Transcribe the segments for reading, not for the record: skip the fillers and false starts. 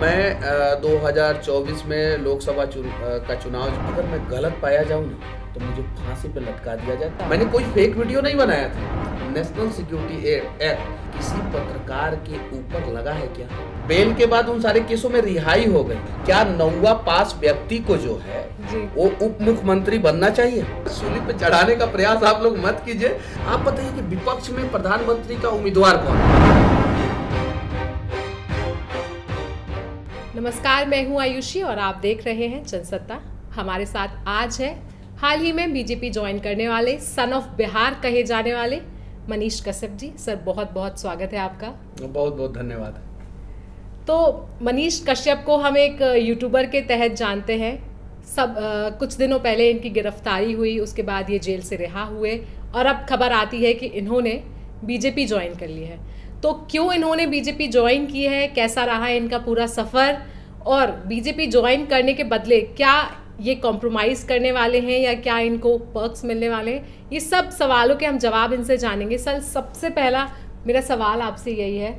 मैं 2024 में लोकसभा का चुनाव अगर मैं गलत पाया जाऊँ ना तो मुझे फांसी पे लटका दिया जाता। मैंने कोई फेक वीडियो नहीं बनाया था। नेशनल सिक्योरिटी एक्ट किसी पत्रकार के ऊपर लगा है क्या? बेल के बाद उन सारे केसों में रिहाई हो गई। क्या 9वां पास व्यक्ति को जो है वो उप मुख्यमंत्री बनना चाहिए? सूली पे चढ़ाने का प्रयास आप लोग मत कीजिए। आप बताइए कि विपक्ष में प्रधानमंत्री का उम्मीदवार कौन है? नमस्कार, मैं हूं आयुषी और आप देख रहे हैं जनसत्ता। हमारे साथ आज है हाल ही में बीजेपी ज्वाइन करने वाले सन ऑफ बिहार कहे जाने वाले मनीष कश्यप जी। सर बहुत बहुत स्वागत है आपका। बहुत बहुत धन्यवाद। तो मनीष कश्यप को हम एक यूट्यूबर के तहत जानते हैं। कुछ दिनों पहले इनकी गिरफ्तारी हुई, उसके बाद ये जेल से रिहा हुए और अब खबर आती है कि इन्होंने बीजेपी ज्वाइन कर ली है। तो क्यों इन्होंने बीजेपी ज्वाइन की है, कैसा रहा है इनका पूरा सफ़र, और बीजेपी ज्वाइन करने के बदले क्या ये कॉम्प्रोमाइज़ करने वाले हैं या क्या इनको पर्क्स मिलने वाले हैं, ये सब सवालों के हम जवाब इनसे जानेंगे। सर सबसे पहला मेरा सवाल आपसे यही है,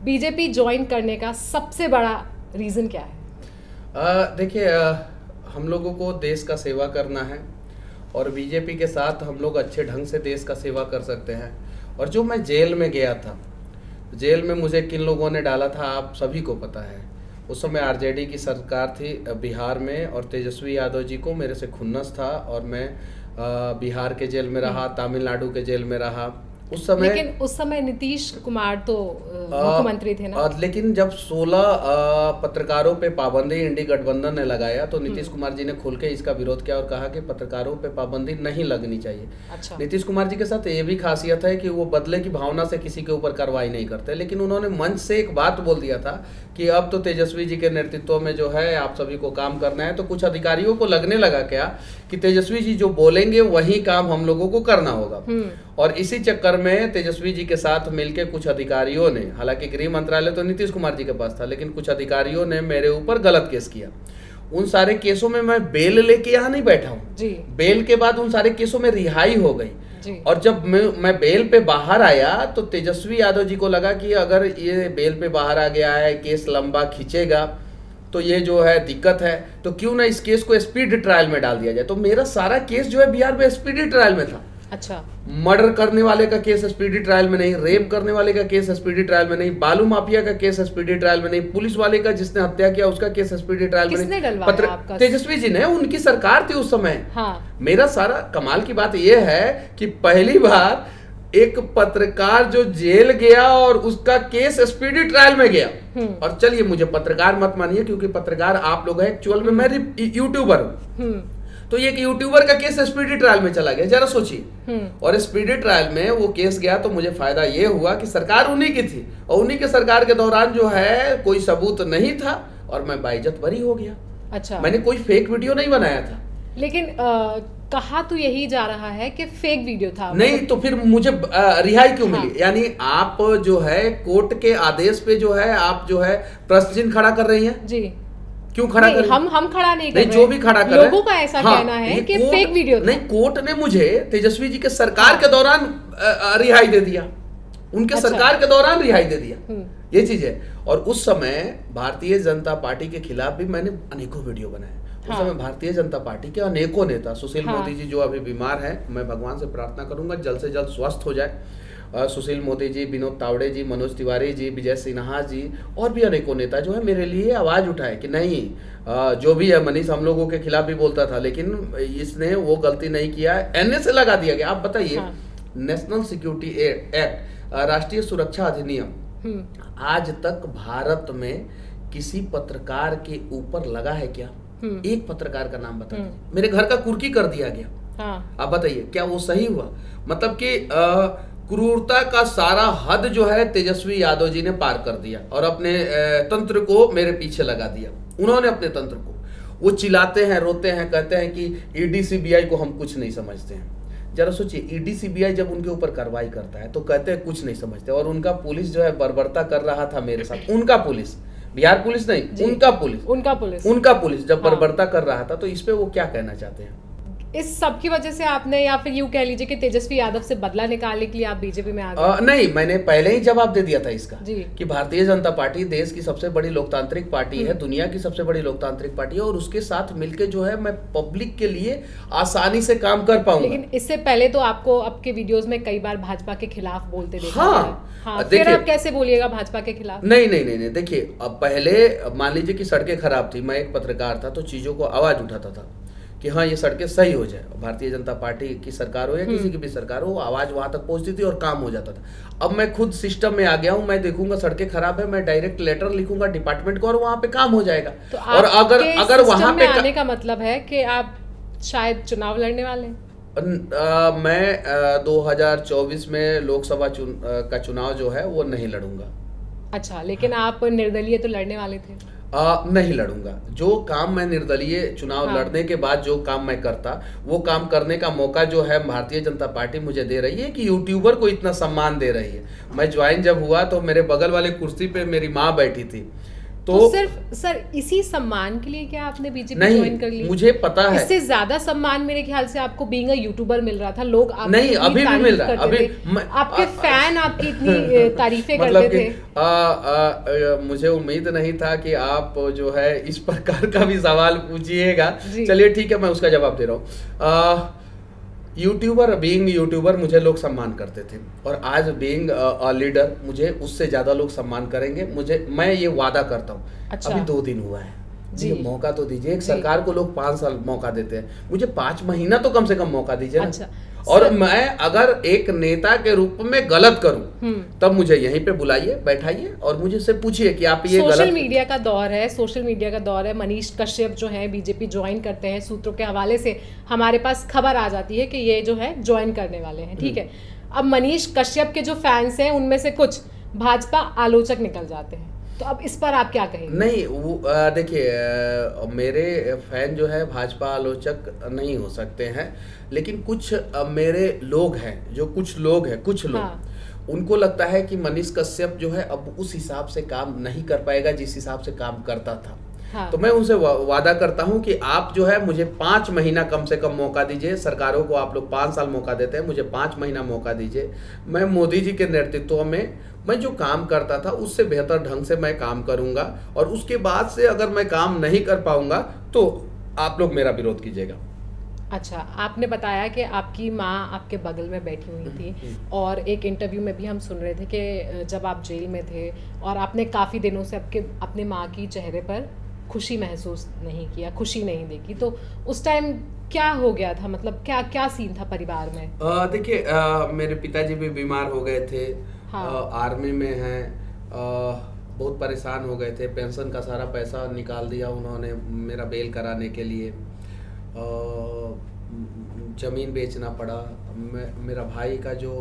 बीजेपी ज्वाइन करने का सबसे बड़ा रीज़न क्या है? देखिए, हम लोगों को देश का सेवा करना है और बीजेपी के साथ हम लोग अच्छे ढंग से देश का सेवा कर सकते हैं। और जो मैं जेल में गया था, जेल में मुझे किन लोगों ने डाला था आप सभी को पता है। उस समय आरजेडी की सरकार थी बिहार में और तेजस्वी यादव जी को मेरे से खुन्नस था और मैं बिहार के जेल में रहा, तमिलनाडु के जेल में रहा उस समय। लेकिन उस समय नीतीश कुमार तो मुख्यमंत्री थे ना। लेकिन जब 16 पत्रकारों पे पाबंदी इंडी गठबंधन ने लगाया तो नीतीश कुमार जी ने खुल के इसका विरोध किया और कहा कि पत्रकारों पे पाबंदी नहीं लगनी चाहिए। अच्छा। नीतीश कुमार जी के साथ ये भी खासियत है कि वो बदले की भावना से किसी के ऊपर कार्रवाई नहीं करते, लेकिन उन्होंने मंच से एक बात बोल दिया था कि अब तो तेजस्वी जी के नेतृत्व में जो है आप सभी को काम करना है। तो कुछ अधिकारियों को लगने लगा क्या कि तेजस्वी जी जो बोलेंगे वही काम हम लोगों को करना होगा। और इसी चक्कर में तेजस्वी जी के साथ मिलके कुछ अधिकारियों ने, हालांकि गृह मंत्रालय तो नीतीश कुमार जी के पास था, लेकिन कुछ अधिकारियों ने मेरे ऊपर गलत केस किया। उन सारे केसों में मैं बेल लेके यहाँ नहीं बैठा हूँ। बेल के बाद उन सारे केसों में रिहाई हो गई। और जब मैं बेल पे बाहर आया तो तेजस्वी यादव जी को लगा कि अगर ये बेल पे बाहर आ गया है, केस लंबा खींचेगा तो ये जो है दिक्कत है, तो क्यों ना इस केस को स्पीड ट्रायल में डाल दिया जाए। तो मेरा सारा केस जो है बिहार में स्पीडी ट्रायल में था। अच्छा। मर्डर करने वाले का केस स्पीडी ट्रायल में नहीं, रेप करने वाले का केस स्पीडी ट्रायल में नहीं, बालू माफिया का केस स्पीडी ट्रायल में नहीं, पुलिस वाले का जिसने हत्या किया उसका केस स्पीडी ट्रायल में नहीं। तेजस्वी जी ने, उनकी सरकार थी उस समय। हाँ। मेरा सारा कमाल की बात यह है कि पहली बार एक पत्रकार जो जेल गया और उसका केस स्पीडी ट्रायल में गया। और चलिए, मुझे पत्रकार मत मानिए क्योंकि पत्रकार आप लोग हैं, एक्चुअल में मैं यूट्यूबर हूँ। तो ये यूट्यूबर का केस स्पीडी ट्रायल में चला गया, जरा सोचिए। और स्पीडी ट्रायल में वो केस गया तो मुझे फायदा ये हुआ कि सरकार उन्हीं की थी और उन्हीं के सरकार के दौरान जो है कोई सबूत नहीं था और मैं बाइज्जत बरी हो गया। अच्छा। मैंने कोई फेक वीडियो नहीं बनाया था। लेकिन कहा तो यही जा रहा है कि फेक वीडियो था। नहीं तो फिर मुझे रिहाई क्यों मिली? यानी आप जो है कोर्ट के आदेश पे जो है आप जो है प्रश्न चिन्ह खड़ा कर रही हैं। जी। क्यों खड़ा कर? हम खड़ा नहीं कर रहे। जो भी खड़ा कर लोगों का ऐसा कहना है कि फेक वीडियो था। नहीं, कोर्ट ने मुझे तेजस्वी जी के सरकार के दौरान रिहाई दे दिया, उनके सरकार के दौरान रिहाई दे दिया, ये चीज है। और उस समय भारतीय जनता पार्टी के खिलाफ भी मैंने अनेकों वीडियो बनाए। उस समय भारतीय जनता पार्टी के अनेकों नेता, सुशील मोदी जी जो अभी बीमार हैं, मैं भगवान से प्रार्थना करूंगा जल्द से जल्द स्वस्थ हो जाए। सुशील मोदी जी, विनोद तावड़े जी, मनोज तिवारी जी, विजय सिन्हा जी और भी अनेकों नेता जो है मेरे लिए आवाज उठाए कि नहीं, जो भी है, मनीष हम लोगों के खिलाफ भी बोलता था लेकिन इसने वो गलती नहीं किया, एनए से लगा दिया गया। आप बताइए, नेशनल सिक्योरिटी एक्ट, राष्ट्रीय सुरक्षा अधिनियम, आज तक भारत में किसी पत्रकार के ऊपर लगा है क्या? एक पत्रकार का नाम बताइए। मेरे घर का कुर्की कर दिया गया। आप बताइए क्या वो सही हुआ? मतलब कि क्रूरता का सारा हद जो है तेजस्वी यादव जी ने पार कर दिया और अपने तंत्र को मेरे पीछे लगा दिया। उन्होंने अपने तंत्र को, वो चिल्लाते हैं, रोते हैं, कहते हैं कि ईडी सीबीआई को हम कुछ नहीं समझते हैं। जरा सोचिए, ईडी सीबीआई जब उनके ऊपर कार्रवाई करता है तो कहते हैं कुछ नहीं समझते, और उनका पुलिस जो है बर्बरता कर रहा था मेरे साथ। उनका पुलिस, बिहार पुलिस नहीं, उनका पुलिस जब बर्बरता कर रहा था, तो इस पे वो क्या कहना चाहते हैं? इस सब की वजह से आपने, या फिर यूं कह लीजिए कि तेजस्वी यादव से बदला निकालने के लिए आप बीजेपी में आ गए? नहीं, मैंने पहले ही जवाब दे दिया था इसका जी। कि भारतीय जनता पार्टी देश की सबसे बड़ी लोकतांत्रिक पार्टी है, दुनिया की सबसे बड़ी लोकतांत्रिक पार्टी है, और उसके साथ मिलके जो है मैं पब्लिक के लिए आसानी से काम कर पाऊंगा। लेकिन इससे पहले तो आपको आपके वीडियोस में कई बार भाजपा के खिलाफ बोलते देखा हाँ, गया। हाँ, फिर आप कैसे बोलिएगा भाजपा के खिलाफ? नहीं, देखिए, अब पहले मान लीजिए कि सड़कें खराब थी, मैं एक पत्रकार था, तो चीजों को आवाज उठाता था कि हाँ ये सड़कें सही हो जाए। भारतीय जनता पार्टी की सरकार हो या किसी की भी सरकार हो, आवाज वहां तक पहुंचती थी और काम हो जाता था। अब मैं खुद सिस्टम में आ गया हूं, मैं देखूंगा सड़कें खराब है, मैं डायरेक्ट लेटर लिखूंगा डिपार्टमेंट को और वहां पे काम हो जाएगा। तो और अगर वहां पे आने का मतलब है कि आप शायद चुनाव लड़ने वाले हैं? मैं 2024 में लोकसभा का चुनाव जो है वो नहीं लड़ूंगा। अच्छा, लेकिन आप निर्दलीय तो लड़ने वाले थे? नहीं लड़ूंगा। जो काम मैं निर्दलीय चुनाव लड़ने के बाद जो काम मैं करता, वो काम करने का मौका जो है भारतीय जनता पार्टी मुझे दे रही है कि यूट्यूबर को इतना सम्मान दे रही है। मैं ज्वाइन जब हुआ तो मेरे बगल वाले कुर्सी पे मेरी माँ बैठी थी, तो सिर्फ सर इसी सम्मान के लिए क्या आपने बीजेपी ज्वाइन कर ली? मुझे पता है इससे ज्यादा सम्मान मेरे ख्याल से आपको बीइंग अ यूट्यूबर मिल रहा था। लोग आपको नहीं, अभी भी मिल रहा है। अभी आपके फैन आपकी इतनी तारीफें करते थे। मुझे उम्मीद नहीं था कि आप जो है इस प्रकार का भी सवाल पूछिएगा। चलिए ठीक है, मैं उसका जवाब दे रहा हूँ। बीइंग यूट्यूबर मुझे लोग सम्मान करते थे, और आज बीइंग अ लीडर मुझे उससे ज्यादा लोग सम्मान करेंगे। मैं ये वादा करता हूँ। अच्छा। अभी 2 दिन हुआ है, मुझे मौका तो दीजिए। एक सरकार को लोग 5 साल मौका देते हैं, मुझे 5 महीना तो कम से कम मौका दीजिए। अच्छा। और मैं अगर एक नेता के रूप में गलत करूं तब मुझे यहीं पे बुलाइए, बैठाइए और मुझे से पूछिए कि आप ये गलत। सोशल मीडिया का दौर है। मनीष कश्यप जो है बीजेपी ज्वाइन करते हैं, सूत्रों के हवाले से हमारे पास खबर आ जाती है कि ये जो है ज्वाइन करने वाले हैं। ठीक है, अब मनीष कश्यप के जो फैंस हैं उनमें से कुछ भाजपा आलोचक निकल जाते हैं, तो अब इस पर आप क्या कहेंगे? नहीं, वो देखिए, मेरे फैन जो है भाजपा आलोचक नहीं हो सकते हैं, लेकिन कुछ मेरे लोग हैं, कुछ लोग हाँ। उनको लगता है कि मनीष कश्यप जो है अब उस हिसाब से काम नहीं कर पाएगा जिस हिसाब से काम करता था। हाँ। तो मैं उनसे वादा करता हूं कि आप जो है मुझे 5 महीना कम से कम मौका दीजिए। सरकारों को आप लोग 5 साल मौका देते हैं, मुझे 5 महीना मौका दीजिए। मैं मोदी जी के नेतृत्व में मैं जो काम करता था उससे बेहतर ढंग से मैं काम करूंगा, और उसके बाद से अगर मैं काम नहीं कर पाऊंगा तो आप लोग मेरा विरोध कीजिएगा। अच्छा, आपने बताया कि आपकी माँ आपके बगल में बैठी हुई थी, और एक इंटरव्यू में भी हम सुन रहे थे कि जब आप जेल में थे और आपने काफ़ी दिनों से अपने माँ की चेहरे पर खुशी महसूस नहीं किया, खुशी नहीं देखी, तो उस टाइम क्या हो गया था? मतलब क्या सीन था परिवार में? देखिए, मेरे पिताजी भी बीमार हो गए थे। हाँ। आर्मी में हैं, बहुत परेशान हो गए थे। पेंशन का सारा पैसा निकाल दिया उन्होंने मेरा बेल कराने के लिए। जमीन बेचना पड़ा। मेरा भाई का जो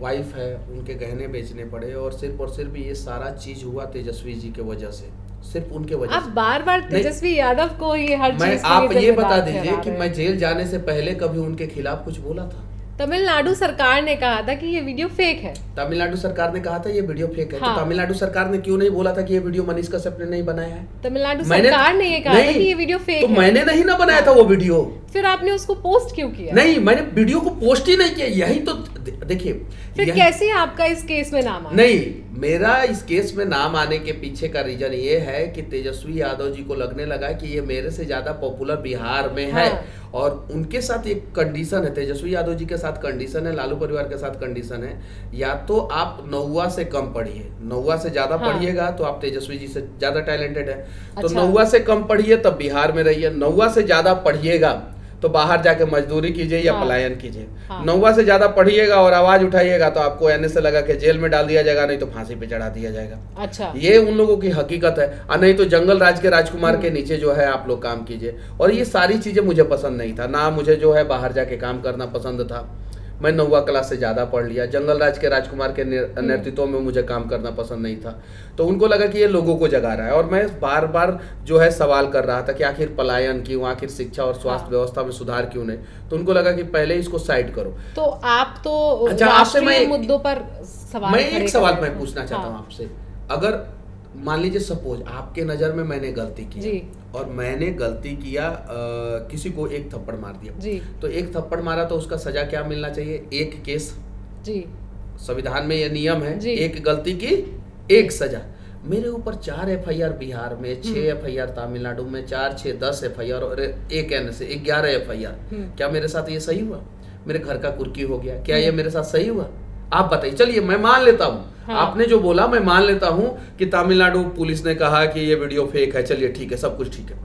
वाइफ है उनके गहने बेचने पड़े, और सिर्फ ये सारा चीज हुआ तेजस्वी जी के वजह से, सिर्फ उनके वजह से। आप बार-बार तेजस्वी यादव को ये हर चीज आप ये बता दीजिए कि मैं जेल जाने से पहले कभी उनके खिलाफ कुछ बोला था? तमिलनाडु सरकार ने कहा था कि ये वीडियो फेक है। तमिलनाडु सरकार ने कहा था ये वीडियो फेक है। हाँ। तो तमिलनाडु सरकार ने क्यों नहीं बोला था कि ये वीडियो मनीष कश्यप ने नहीं बनाया है? तमिलनाडु सरकार ने ये कहा था कि ये वीडियो फेक है। तो मैंने नहीं ना बनाया था वो वीडियो। फिर आपने उसको पोस्ट क्यों किया? नहीं, मैंने वीडियो को पोस्ट ही नहीं किया। यही तो देखिए, फिर कैसे आपका इस केस में नाम आया? नहीं, मेरा इस केस में नाम आने के पीछे का रीजन ये है कि तेजस्वी यादव जी को लगने लगा कि ये मेरे से ज्यादा पॉपुलर बिहार में है। हाँ। और उनके साथ एक कंडीशन है, तेजस्वी यादव जी के साथ कंडीशन है, लालू परिवार के साथ कंडीशन है, या तो आप 9वां से कम पढ़िए, 9वां से ज्यादा पढ़िएगा तो आप तेजस्वी जी से ज्यादा टैलेंटेड है। तो 9वां से कम पढ़िए तब बिहार में रहिए, 9वां से ज्यादा पढ़िएगा तो बाहर जाके मजदूरी कीजिए या पलायन कीजिए। 9वां से ज्यादा पढ़िएगा और आवाज उठाइएगा तो आपको एनएसए लगा के जेल में डाल दिया जाएगा, नहीं तो फांसी पे चढ़ा दिया जाएगा। अच्छा, ये उन लोगों की हकीकत है। और नहीं तो जंगल राज के राजकुमार के नीचे जो है आप लोग काम कीजिए। और ये सारी चीजें मुझे पसंद नहीं था, ना मुझे जो है बाहर जाके काम करना पसंद था। मैं 9वां क्लास से ज्यादा पढ़ लिया। जंगल राज के राजकुमार के नेतृत्व में मुझे काम करना पसंद नहीं था। तो उनको लगा कि ये लोगों को जगा रहा है, और मैं बार बार जो है सवाल कर रहा था कि आखिर पलायन क्यों, आखिर शिक्षा और स्वास्थ्य व्यवस्था में सुधार क्यों नहीं। तो उनको लगा कि पहले इसको साइड करो। तो आप तो अच्छा, आपसे मैं मुद्दों पर सवाल मैं एक सवाल मैं पूछना चाहता हूँ आपसे। अगर मान लीजिए सपोज आपके नजर में मैंने गलती की जी। और मैंने गलती किया, किसी को एक थप्पड़ मार दिया जी। तो एक थप्पड़ मारा तो उसका सजा क्या मिलना चाहिए? एक केस। जी। संविधान में ये नियम है, जी। एक गलती की एक सजा। मेरे ऊपर 4 FIR बिहार में, 6 FIR तमिलनाडु में, 4, 6, 10 FIR और एक एन से 11 FIR। क्या मेरे साथ ये सही हुआ? मेरे घर का कुर्की हो गया, क्या ये मेरे साथ सही हुआ? आप बताइए। चलिए मैं मान लेता हूँ, हाँ। आपने जो बोला मैं मान लेता हूँ कि तमिलनाडु पुलिस ने कहा कि ये वीडियो फेक है, चलिए ठीक है, सब कुछ ठीक है।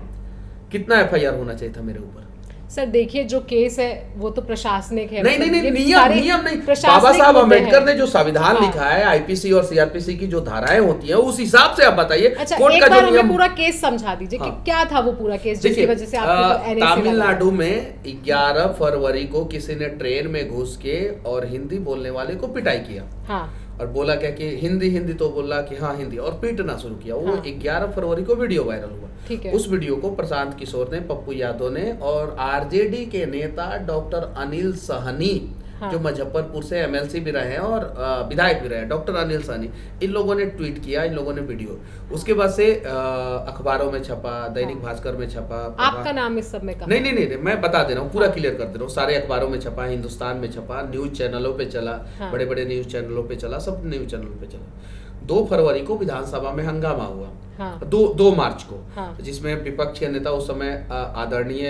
कितना FIR होना चाहिए था मेरे ऊपर? सर देखिए, जो केस है वो तो प्रशासनिक है। नहीं, ये नियम नहीं। प्रशासनिक बाबा साहब मुद्दे अम्बेडकर हैं। ने जो संविधान हाँ। लिखा है, IPC और CRPC की जो धाराएं होती हैं, उस हिसाब से आप बताइए। अच्छा, कोर्ट एक का बार जो हमें नियम। पूरा केस समझा दीजिए कि हाँ। क्या था वो पूरा केस जिसकी वजह से आपको NA से तमिलनाडु में 11 फरवरी को किसी ने ट्रेन में घुस के और हिंदी बोलने वाले को पिटाई किया। हाँ। और बोला क्या कि हिंदी तो बोला कि हाँ हिंदी, और पीटना शुरू किया। वो 11 फरवरी को वीडियो वायरल हुआ। ठीक है। उस वीडियो को प्रशांत किशोर ने, पप्पू यादव ने और RJD के नेता डॉक्टर अनिल सहनी, हाँ। जो मुजफ्फरपुर से MLC भी रहे हैं और विधायक भी रहे हैं, डॉक्टर अनिल सहनी, इन लोगों ने ट्वीट किया, इन लोगों ने वीडियो। उसके बाद से अखबारों में छपा, दैनिक भास्कर में छपा। आपका नाम इस सब में कहा? नहीं, मैं बता दे रहा हूँ, पूरा क्लियर कर दे रहा हूँ। सारे अखबारों में छपा, हिंदुस्तान में छपा, न्यूज चैनलों पे चला, हाँ। बड़े बड़े न्यूज चैनलों पे चला, सब न्यूज चैनलों पे चला। 2 फरवरी को विधानसभा में हंगामा हुआ। हाँ। 2 मार्च को, हाँ। जिसमें विपक्ष के नेता उस समय आदरणीय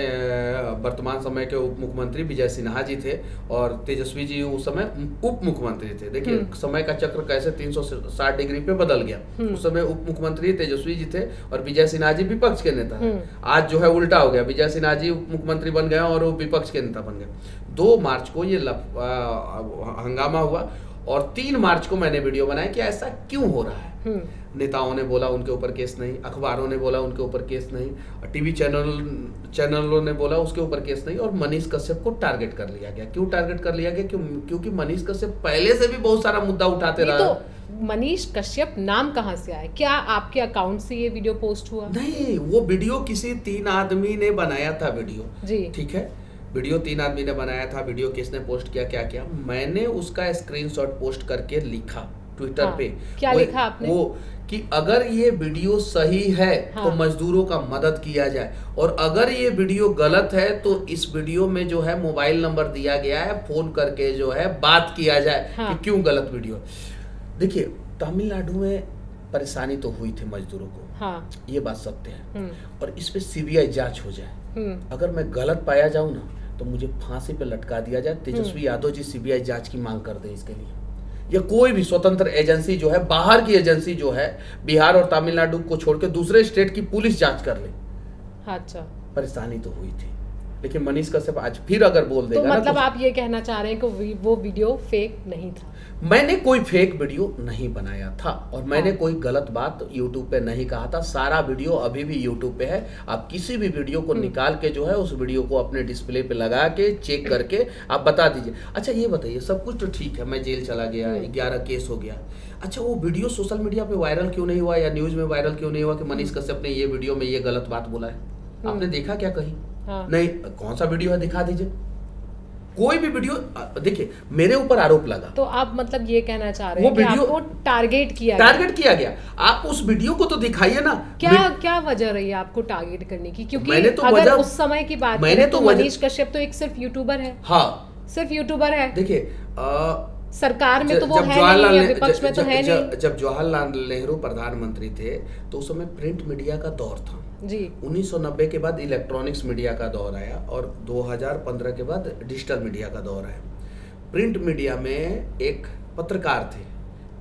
वर्तमान समय के उप मुख्यमंत्री विजय सिन्हा जी थे और तेजस्वी जी उस समय उप मुख्यमंत्री थे। देखिए समय का चक्र कैसे 360 डिग्री पे बदल गया। उस समय उप मुख्यमंत्री तेजस्वी जी थे और विजय सिन्हा जी विपक्ष के नेता हैं। आज जो है उल्टा हो गया, विजय सिन्हा जी उप मुख्यमंत्री बन गए और वो विपक्ष के नेता बन गए। 2 मार्च को ये हंगामा हुआ और 3 मार्च को मैंने वीडियो बनाया कि ऐसा क्यों हो रहा है। नेताओं ने बोला उनके ऊपर केस नहीं, अखबारों ने बोला उनके ऊपर केस नहीं, टीवी चैनलों ने बोला उसके ऊपर केस नहीं, और मनीष कश्यप को टारगेट कर लिया गया। क्यों टारगेट कर लिया गया? क्योंकि मनीष कश्यप पहले से भी बहुत सारा मुद्दा उठाते रहा। तो मनीष कश्यप नाम कहाँ से आया? क्या आपके अकाउंट से ये वीडियो पोस्ट हुआ? नहीं, वो वीडियो किसी 3 आदमी ने बनाया था वीडियो जी, ठीक है। वीडियो 3 आदमी ने बनाया था। वीडियो किसने पोस्ट किया, क्या किया? मैंने उसका स्क्रीनशॉट पोस्ट करके लिखा ट्विटर पे। क्या लिखा आपने? वो कि अगर ये वीडियो सही है तो मजदूरों का मदद किया जाए, और अगर ये वीडियो गलत है तो इस वीडियो में जो है मोबाइल नंबर दिया गया है, फोन करके जो है बात किया जाए कि क्यों गलत वीडियो। देखिए तमिलनाडु में परेशानी तो हुई थी मजदूरों को, ये बात सत्य है, और इस पे CBI जांच हो जाए। अगर मैं गलत पाया जाऊं ना तो मुझे फांसी पे लटका दिया जाए। तेजस्वी यादव जी CBI जांच की मांग कर दे इसके लिए, या कोई भी स्वतंत्र एजेंसी जो है, बाहर की एजेंसी जो है, बिहार और तमिलनाडु को छोड़ के दूसरे स्टेट की पुलिस जांच कर ले। अच्छा, परेशानी तो हुई थी, लेकिन मनीष कश्यप आज फिर अगर बोल देगा तो मतलब आप ये कहना चाह रहे हैं कि वो वीडियो फेक नहीं था? मैंने कोई फेक वीडियो नहीं बनाया था और मैंने कोई गलत बात YouTube पे नहीं कहा था। सारा वीडियो अभी भी YouTube पे है। आप किसी भी वीडियो को निकाल के जो है उस वीडियो को अपने डिस्प्ले पे लगा के चेक करके आप बता दीजिए। अच्छा ये बताइए, सब कुछ तो ठीक है, मैं जेल चला गया, 11 केस हो गया, अच्छा वो वीडियो सोशल मीडिया पे वायरल क्यों नहीं हुआ या न्यूज में वायरल क्यों नहीं हुआ कि मनीष कश्यप ने ये वीडियो में ये गलत बात बोला है? आपने देखा क्या कहीं? नहीं। कौन सा वीडियो है, दिखा दीजिए कोई भी वीडियो। देखिए मेरे ऊपर आरोप लगा, तो आप मतलब ये कहना चाह रहे हैं कि आपको टारगेट किया गया। आप उस वीडियो को तो दिखाइए ना। क्या वजह रही है आपको टारगेट करने की? क्योंकि मैंने तो अगर उस समय की बात करें तो मनीष कश्यप तो एक सिर्फ यूट्यूबर है। हाँ, सिर्फ यूट्यूबर है। देखिए सरकार में तो वो है नहीं, विपक्ष में तो है नहीं। जब जवाहरलाल नेहरू प्रधानमंत्री थे तो उस समय प्रिंट मीडिया का दौर था जी। 1990 के बाद इलेक्ट्रॉनिक्स मीडिया का दौर आया और 2015 के बाद डिजिटल मीडिया का दौर आया। प्रिंट मीडिया में एक पत्रकार थे,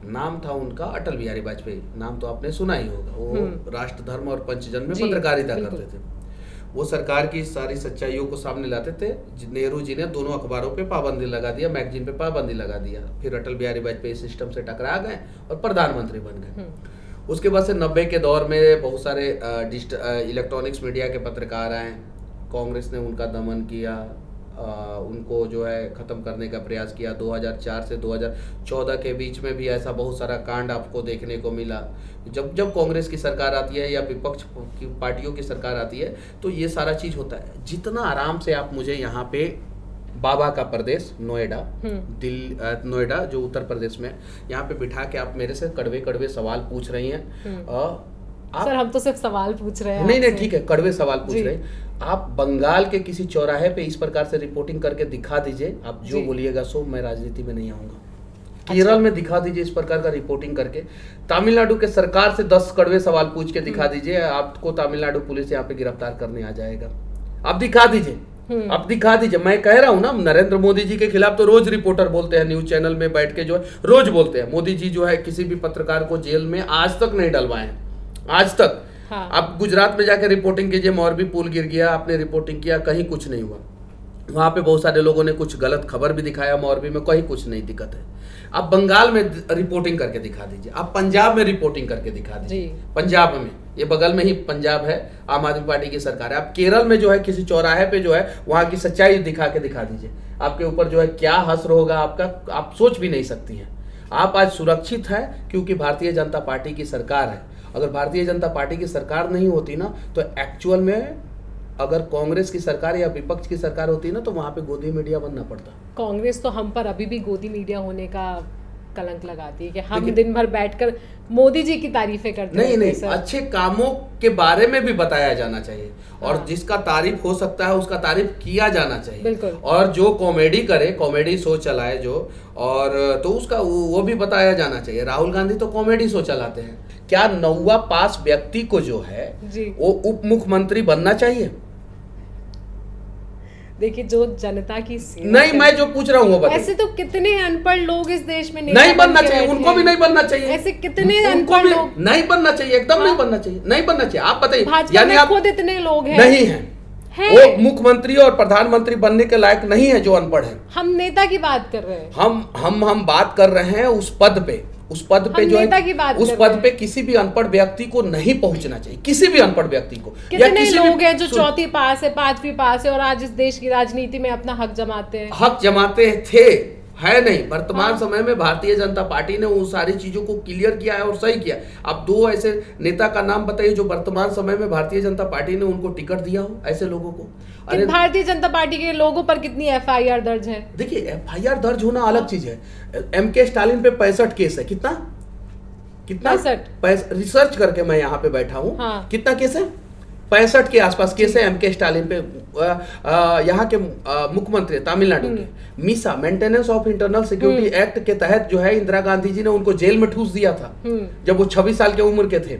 नाम था उनका अटल बिहारी वाजपेयी, नाम तो आपने सुना ही होगा। वो राष्ट्र धर्म और पंचजन में पत्रकारिता करते थे। वो सरकार की सारी सच्चाइयों को सामने लाते थे। नेहरू जी ने दोनों अखबारों पे पाबंदी लगा दिया, मैगजीन पे पाबंदी लगा दिया। फिर अटल बिहारी वाजपेयी सिस्टम से टकरा गए और प्रधानमंत्री बन गए। उसके बाद से 90 के दौर में बहुत सारे इलेक्ट्रॉनिक्स मीडिया के पत्रकार आए। कांग्रेस ने उनका दमन किया, उनको जो है ख़त्म करने का प्रयास किया। 2004 से 2014 के बीच में भी ऐसा बहुत सारा कांड आपको देखने को मिला। जब कांग्रेस की सरकार आती है या विपक्ष की पार्टियों की सरकार आती है तो ये सारा चीज़ होता है। जितना आराम से आप मुझे यहाँ पे बाबा का प्रदेश नोएडा, नोएडा जो उत्तर प्रदेश में, यहाँ पे बिठा के आप मेरे से कड़वे कड़वे सवाल पूछ रही हैं। सर हम तो सिर्फ सवाल पूछ रहे हैं। नहीं ठीक है, कड़वे सवाल पूछ रहे हैं। आप बंगाल के किसी चौराहे पे इस प्रकार से रिपोर्टिंग करके दिखा दीजिए, आप जो बोलिएगा सो, मैं राजनीति में नहीं आऊंगा। केरल में दिखा दीजिए इस प्रकार का रिपोर्टिंग करके, तमिलनाडु के सरकार से 10 कड़वे सवाल पूछ के दिखा दीजिए, आपको तमिलनाडु पुलिस यहाँ पे गिरफ्तार करने आ जाएगा। आप दिखा दीजिए, आप दिखा दीजिए। मैं कह रहा हूं ना, नरेंद्र मोदी जी के खिलाफ तो रोज रिपोर्टर बोलते हैं, न्यूज चैनल में बैठ के जो है रोज बोलते हैं। मोदी जी जो है किसी भी पत्रकार को जेल में आज तक नहीं डलवाए हैं, आज तक। हाँ। आप गुजरात में जाकर रिपोर्टिंग कीजिए, मोरबी पुल गिर गया, आपने रिपोर्टिंग किया, कहीं कुछ नहीं हुआ। वहां पे बहुत सारे लोगों ने कुछ गलत खबर भी दिखाया, मोरबी में कहीं कुछ नहीं दिक्कत है। आप बंगाल में रिपोर्टिंग करके दिखा दीजिए, आप पंजाब में रिपोर्टिंग करके दिखा दीजिए, पंजाब में, ये बगल में ही पंजाब है, आम आदमी पार्टी की सरकार है। आप केरल में जो है किसी चौराहे पे जो है वहां की सच्चाई दिखा के दिखा दीजिए, आपके ऊपर जो है क्या हश्र होगा आपका, आप सोच भी नहीं सकती हैं। आप आज सुरक्षित है क्योंकि भारतीय जनता पार्टी की सरकार है। अगर भारतीय जनता पार्टी की सरकार नहीं होती ना, तो एक्चुअल में अगर कांग्रेस की सरकार या विपक्ष की सरकार होती ना, तो वहां पे गोदी मीडिया बनना पड़ता। कांग्रेस तो हम पर अभी भी गोदी मीडिया होने का कलंक लगाती है कि हम दिन भर बैठकर मोदी जी की तारीफें करते हैं। नहीं, अच्छे कामों के बारे में भी बताया जाना चाहिए, और हाँ। जिसका तारीफ हो सकता है उसका तारीफ किया जाना चाहिए। बिल्कुल। और जो कॉमेडी करे, कॉमेडी शो चलाए जो, और तो उसका वो भी बताया जाना चाहिए। राहुल गांधी तो कॉमेडी शो चलाते हैं। क्या 9वां पास व्यक्ति को जो है वो उप मुख्यमंत्री बनना चाहिए? देखिए, जो जनता की नहीं, मैं जो पूछ रहा हूँ ऐसे तो कितने अनपढ़ लोग इस देश में नहीं बनना चाहिए, उनको भी नहीं बनना चाहिए। ऐसे कितने अनपढ़ लोग नहीं बनना चाहिए, एकदम नहीं बनना चाहिए, नहीं बनना चाहिए। आप बताइए, यानी आप खुद इतने लोग हैं नहीं है वो मुख्यमंत्री और प्रधानमंत्री बनने के लायक नहीं है जो अनपढ़ है। हम नेता की बात कर रहे हैं, हम बात कर रहे हैं उस पद पे, उस पद पे जो है, उस पद पे किसी भी अनपढ़ व्यक्ति को नहीं पहुंचना चाहिए, किसी भी अनपढ़ व्यक्ति को। कितने लोग हैं जो 4वीं पास है, 5वीं पास है और आज इस देश की राजनीति में अपना हक जमाते हैं। हक जमाते थे, है नहीं। वर्तमान समय में भारतीय जनता पार्टी ने उन सारी चीजों को क्लियर किया है और सही किया। आप 2 ऐसे नेता का नाम बताइए जो वर्तमान समय में भारतीय जनता पार्टी ने उनको टिकट दिया हो, ऐसे लोगों को। अरे भारतीय जनता पार्टी के लोगों पर कितनी FIR दर्ज है? देखिए, FIR दर्ज होना अलग चीज है। MK स्टालिन पे 65 केस है। कितना 65? रिसर्च करके मैं यहाँ पे बैठा हूँ। हाँ। कितना केस है? 65 के आसपास केस है MK स्टालिन पे। यहाँ के मुख्यमंत्री तमिलनाडु के Misa, maintenance of internal security act के तहत जो है इंदिरा गांधी जी ने उनको जेल में ठूस दिया था जब वो 26 साल के उम्र के थे।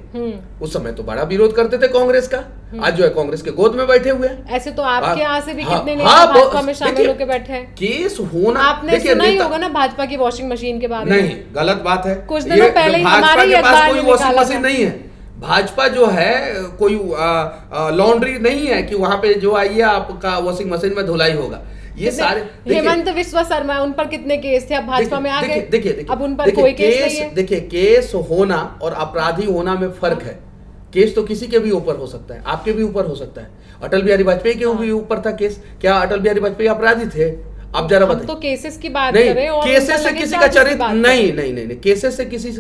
उस समय तो बड़ा विरोध करते थे कांग्रेस का, आज जो है कांग्रेस के गोद में बैठे हुए हैं। ऐसे तो आपके यहाँ से भी कितने नेता भाजपा में शामिल होकर बैठे हैं। केस होना, आपने सुना ही होगा ना भाजपा की वॉशिंग मशीन के बारे में। नहीं, गलत बात है। कुछ दिनों पहले भाजपा के पास कोई वॉशिंग मशीन नहीं है। भाजपा जो है कोई लॉन्ड्री नहीं है कि वहां पे जो आइए आपका वॉशिंग मशीन में धुलाई होगा। ये सारे हेमंत विश्व शर्मा, उन पर कितने केस थे, अब भाजपा में आ गए। देखिए, अब उन पर कोई केस नहीं है। देखिए, केस होना और अपराधी होना में फर्क है। केस तो किसी के भी ऊपर हो सकता है, आपके भी ऊपर हो सकता है। अटल बिहारी वाजपेयी के भी ऊपर था केस। क्या अटल बिहारी वाजपेयी अपराधी थे? अब जरा बताइए। तो केसेस की बात करें और केसेस से किसी का चरित्र नहीं, केसेस से किसी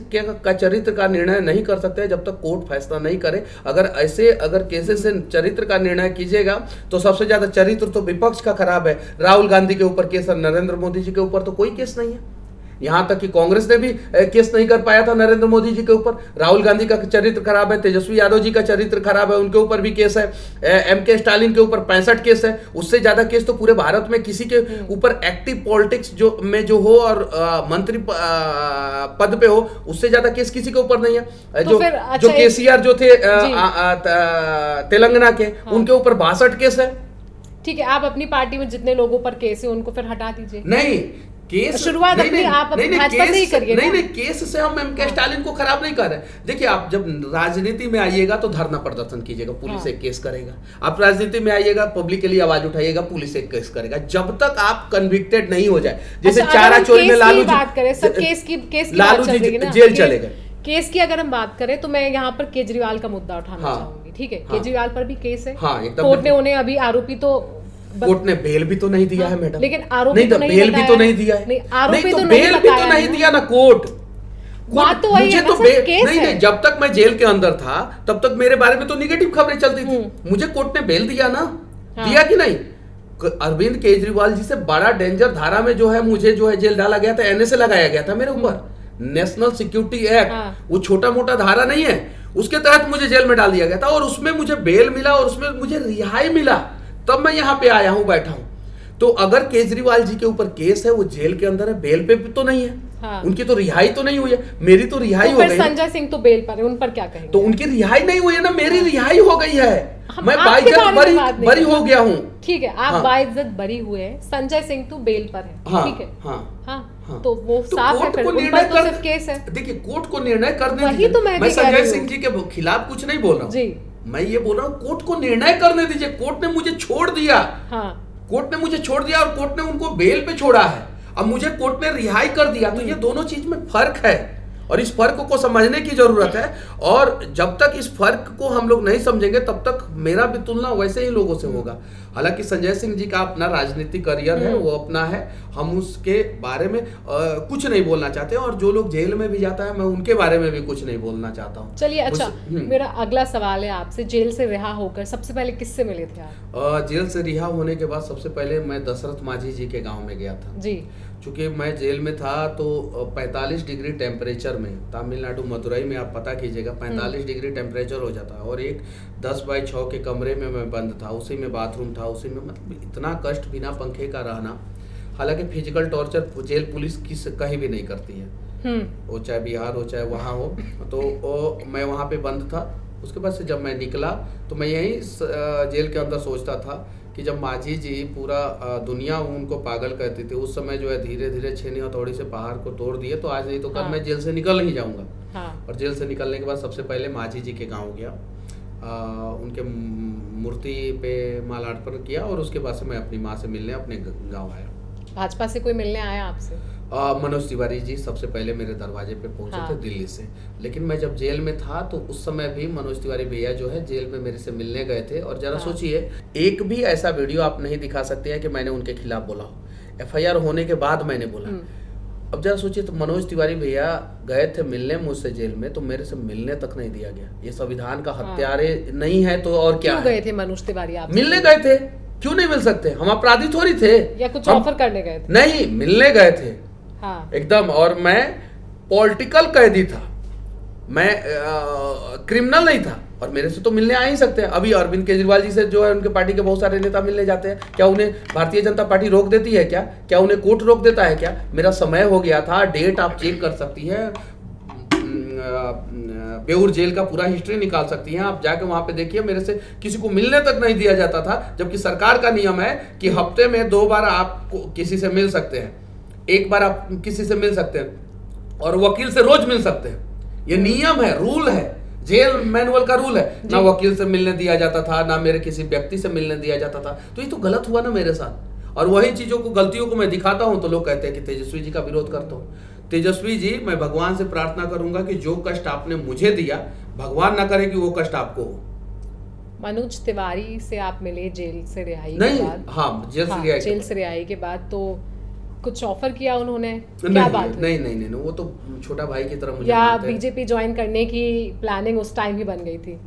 का चरित्र का निर्णय नहीं कर सकते जब तक कोर्ट फैसला नहीं करे। अगर केसेस से चरित्र का निर्णय कीजिएगा तो सबसे ज्यादा चरित्र तो विपक्ष का खराब है। राहुल गांधी के ऊपर केस है, नरेंद्र मोदी जी के ऊपर तो कोई केस नहीं है। यहां तक कि कांग्रेस ने भी केस नहीं कर पाया था नरेंद्र मोदी जी के ऊपर। राहुल गांधी का चरित्र खराब है, तेजस्वी यादव जी का चरित्र खराब है, उनके ऊपर भी केस है। MK स्टालिन के ऊपर 65 केस है। उससे ज्यादा केस तो पूरे भारत में किसी के ऊपर एक्टिव पॉलिटिक्स जो हो और मंत्री पद पे हो, उससे ज्यादा केस किसी के ऊपर नहीं है। जो KCR जो थे तेलंगाना के, उनके ऊपर 62 केस है। ठीक है, आप अपनी पार्टी में जितने लोगों पर केस है उनको फिर हटा दीजिए। नहीं, केस शुरुआत अपनी आप भाजपा से ही करिए। नहीं, केस से हम MK स्टालिन को खराब नहीं कर रहे। देखिए, आप जब राजनीति में आइएगा तो धरना प्रदर्शन कीजिएगा, पुलिस एक केस करेगा। आप राजनीति में आइएगा, पब्लिक के लिए आवाज उठाइएगा, पुलिस एक केस करेगा। जब तक आप कन्विक्टेड नहीं हो जाए, जैसे चारा चोरी में लालू जी बात करें, सब केस की लालू जी जेल चले गए। केस की अगर हम बात करें तो मैं यहाँ पर केजरीवाल का मुद्दा उठाना चाहूंगी। ठीक है, केजरीवाल पर भी केस है। कोर्ट ने उन्हें अभी आरोपी तो कोर्ट ने बेल भी तो नहीं दिया है मैडम। लेकिन आरोपी तो नहीं, बेल भी तो नहीं दिया है। आरोपी तो बेल भी तो नहीं दिया ना कोर्ट। बात तो वही है ना, केस नहीं, जब तक मैं जेल के अंदर था तब तक मेरे बारे में तो निगेटिव खबरें चलती थी। मुझे कोर्ट ने बेल दिया ना, दिया कि नहीं? अरविंद केजरीवाल जी से बड़ा डेंजर धारा में जो है मुझे जो है जेल डाला गया था, एनएसए लगाया गया था मेरे ऊपर, नेशनल सिक्योरिटी एक्ट। वो छोटा मोटा धारा नहीं है, उसके तहत मुझे जेल में डाल दिया गया था और उसमें मुझे बेल मिला और उसमें मुझे रिहाई मिला, तब मैं यहाँ पे आया हूँ, बैठा हूँ। तो अगर केजरीवाल जी के ऊपर केस है, वो जेल के अंदर है, बेल पे तो नहीं है, हाँ। उनकी तो रिहाई तो नहीं हुई है, मेरी तो रिहाई हो गई। संजय सिंह तो बेल पर है, उन पर क्या कहेंगे? तो उनकी रिहाई नहीं हुई है ना, मेरी रिहाई हो गई है, मैं बाइज्जत बरी हो गया हूँ। ठीक है, आप बाइज्जत बरी हुए हैं, संजय सिंह तो बेल पर है, ठीक है, हाँ, तो वो साफ है, फिर उन पर तो सिर्फ केस है। देखिए कोर्ट को निर्णय करने दीजिए, तो मैं संजय सिंह जी के खिलाफ कुछ नहीं बोल रहा हूँ जी, मैं ये बोल रहा हूँ कोर्ट को निर्णय करने दीजिए। कोर्ट ने मुझे छोड़ दिया, कोर्ट ने मुझे छोड़ दिया और कोर्ट ने उनको बेल पे छोड़ा है, अब मुझे कोर्ट ने रिहाई कर दिया। तो ये दोनों चीज में फर्क है और इस फर्क को समझने की जरूरत है, और जब तक इस फर्क को हम लोग नहीं समझेंगे तब तक मेरा भी तुलना वैसे ही लोगों से होगा। हालांकि संजय सिंह जी का अपना राजनीतिक करियर है, वो अपना है, हम उसके बारे में कुछ नहीं बोलना चाहते, और जो लोग जेल में भी जाता है मैं उनके बारे में भी कुछ नहीं बोलना चाहता हूँ। चलिए, अच्छा मेरा अगला सवाल है आपसे, जेल से रिहा होकर सबसे पहले किससे मिले थे आप? जेल से रिहा होने के बाद सबसे पहले मैं दशरथ माझी जी के गाँव में गया था जी। चूंकि मैं जेल में था तो 45 डिग्री टेम्परेचर में, तमिलनाडु मदुरई में आप पता कीजिएगा 45 डिग्री टेम्परेचर हो जाता है, और एक 10 बाई 6 के कमरे में मैं बंद था, उसी में बाथरूम था, उसी में, मतलब इतना कष्ट बिना पंखे का रहना। हालांकि फिजिकल टॉर्चर जेल पुलिस कहीं भी नहीं करती है, वो चाहे बिहार हो चाहे वहाँ हो। तो मैं वहाँ पे बंद था। उसके बाद से जब मैं निकला तो मैं यही जेल के अंदर सोचता था कि जब माझी जी पूरा दुनिया उनको पागल कहती थी, उस समय जो है धीरे धीरे छेनी हथौड़ी से पहाड़ को तोड़ दिए, तो आज नहीं तो कल मैं जेल से निकल नहीं जाऊंगा। और जेल से निकलने के बाद सबसे पहले माझी जी के गांव गया, उनके मूर्ति पे मालार्पण किया, और उसके बाद से मैं अपनी माँ से मिलने अपने गाँव आया। भाजपा से कोई मिलने आया आपसे? मनोज तिवारी जी सबसे पहले मेरे दरवाजे पे पहुंचे थे दिल्ली से, लेकिन मैं जब जेल में था तो उस समय भी मनोज तिवारी भैया जो है जेल में मेरे से मिलने गए थे। और जरा सोचिए, एक भी ऐसा वीडियो आप नहीं दिखा सकते हैं कि मैंने उनके खिलाफ बोला हो, FIR होने के बाद मैंने बोला। अब जरा सोचिए, तो मनोज तिवारी भैया गए थे मिलने मुझसे जेल में, तो मेरे से मिलने तक नहीं दिया गया। ये संविधान का हत्यारे नहीं है तो और क्या? गए थे मनोज तिवारी आप? मिलने गए थे, क्यों नहीं मिल सकते? हम अपराधी थोड़ी थे, या कुछ ऑफर करने गए थे? नहीं, मिलने गए थे एकदम। और मैं पॉलिटिकल कैदी था, मैं क्रिमिनल नहीं था, और मेरे से तो मिलने आ ही सकते हैं। अभी अरविंद केजरीवाल जी से जो है उनके पार्टी के बहुत सारे नेता मिलने जाते हैं, क्या उन्हें भारतीय जनता पार्टी रोक देती है? क्या उन्हें कोर्ट रोक देता है? क्या मेरा समय हो गया था, डेट आप चेक कर सकती है, बेऊर जेल का पूरा हिस्ट्री निकाल सकती हैं आप, जाके वहां पे देखिए, मेरे से किसी को मिलने तक नहीं दिया जाता था, जबकि सरकार का नियम है कि हफ्ते में 2 बार आप किसी से मिल सकते हैं, 1 बार आप किसी से मिल सकते हैं, और वकील से रोज मिल सकते हैं। ये नियम है, रूल है, जेल मैनुअल का रूल है। ना वकील से मिलने दिया जाता था, ना मेरे किसी व्यक्ति से मिलने दिया जाता था। तो ये तो गलत हुआ ना मेरे साथ, और वही चीजों को, गलतियों को मैं दिखाता हूं तो लोग कहते हैं कि तेजस्वी जी का विरोध करता हूं। तेजस्वी जी, मैं भगवान से प्रार्थना करूंगा कि जो कष्ट आपने मुझे दिया, भगवान ना करे कि वो कष्ट आपको हो। मनोज तिवारी से आप मिले जेल से रिहाई के बाद? हाँ, जेल से रिहाई के बाद तो कुछ ऑफर किया उन्होंने? क्या बात? नहीं, वो तो छोटा भाई की तरह मुझे, या बीजेपी ज्वाइन करने की प्लानिंग उस टाइम ही बन गई थी?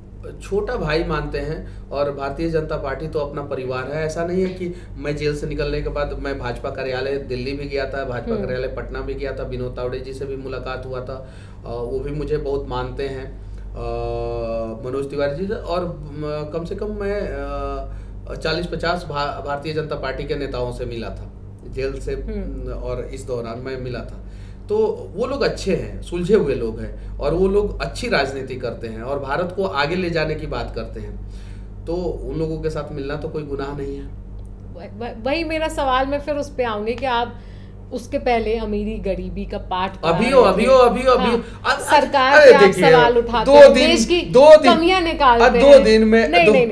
छोटा भाई मानते हैं, और भारतीय जनता पार्टी तो अपना परिवार है। ऐसा नहीं है कि मैं जेल से निकलने के बाद मैं भाजपा कार्यालय दिल्ली भी गया था, भाजपा कार्यालय पटना भी गया था, विनोद तावड़े जी से भी मुलाकात हुआ था, वो भी मुझे बहुत मानते हैं, मनोज तिवारी जी से। और कम से कम मैं 40-50 भारतीय जनता पार्टी के नेताओं से मिला था जेल से, और इस दौरान मैं मिला था। तो वो लोग अच्छे हैं, सुलझे हुए लोग हैं, और वो लोग अच्छी राजनीति करते हैं और भारत को आगे ले जाने की बात करते हैं। तो उन लोगों के साथ मिलना तो कोई गुनाह नहीं है। वही मेरा सवाल, मैं फिर उस पे आऊंगी कि आप उसके पहले अमीरी गरीबी का पाठ अभी सरकार पे आप सवाल उठाते हैं, देश की कमियां निकालते हैं। 2 दिन में नहीं,